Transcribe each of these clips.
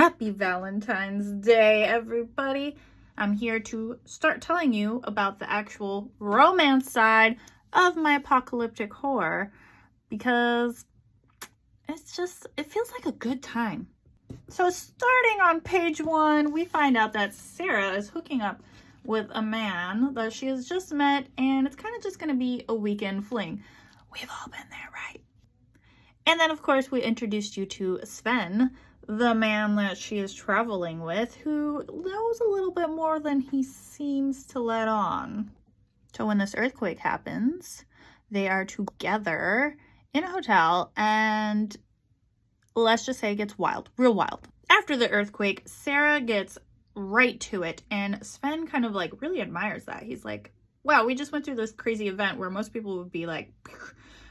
Happy Valentine's Day, everybody. I'm here to start telling you about the actual romance side of my apocalyptic horror because it feels like a good time. So starting on page 1, we find out that Sarah is hooking up with a man that she has just met, and it's kind of just going to be a weekend fling. We've all been there, right? And then, of course, we introduced you to Sven, the man that she is traveling with, who knows a little bit more than he seems to let on. So when this earthquake happens, they are together in a hotel, and let's just say it gets wild, real wild. After the earthquake, Sarah gets right to it, and Sven kind of like really admires that. He's like, wow, we just went through this crazy event where most people would be like, phew.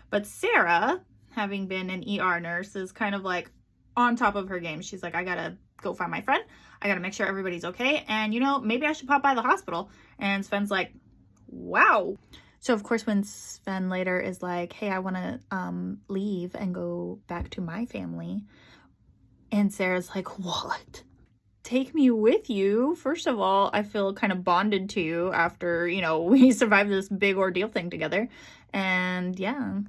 But Sarah, having been an ER nurse, is kind of like on top of her game. She's like, I gotta go find my friend. I gotta make sure everybody's okay. And, maybe I should pop by the hospital. And Sven's like, wow. So, of course, when Sven later is like, hey, I want to leave and go back to my family. And Sarah's like, what? Take me with you. First of all, I feel kind of bonded to you after, we survived this big ordeal thing together. And yeah.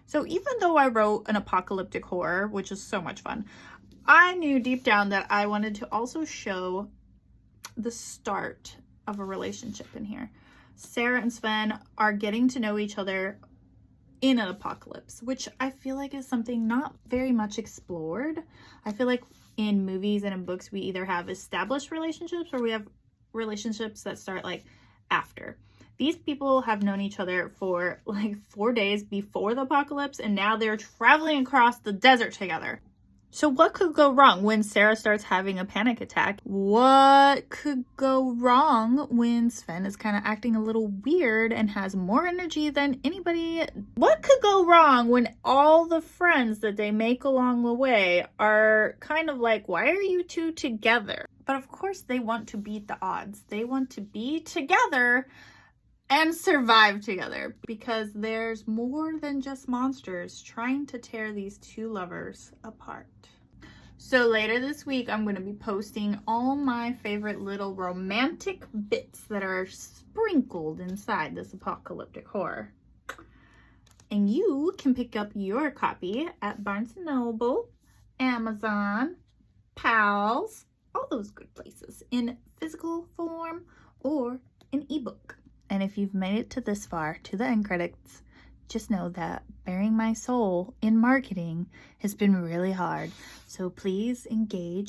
So even though I wrote an apocalyptic horror, which is so much fun, I knew deep down that I wanted to also show the start of a relationship in here. Sarah and Sven are getting to know each other in an apocalypse, which I feel like is something not very much explored. I feel like in movies and in books, we either have established relationships or we have relationships that start like after. These people have known each other for like 4 days before the apocalypse, and now they're traveling across the desert together. So what could go wrong when Sarah starts having a panic attack? What could go wrong when Sven is kind of acting a little weird and has more energy than anybody? What could go wrong when all the friends that they make along the way are kind of like, why are you two together? But of course they want to beat the odds. They want to be together and survive together, because there's more than just monsters trying to tear these two lovers apart. So later this week, I'm going to be posting all my favorite little romantic bits that are sprinkled inside this apocalyptic horror. And you can pick up your copy at Barnes & Noble, Amazon, Pals, all those good places, in physical form or an ebook. And if you've made it to this far, to the end credits, just know that bearing my soul in marketing has been really hard. So please engage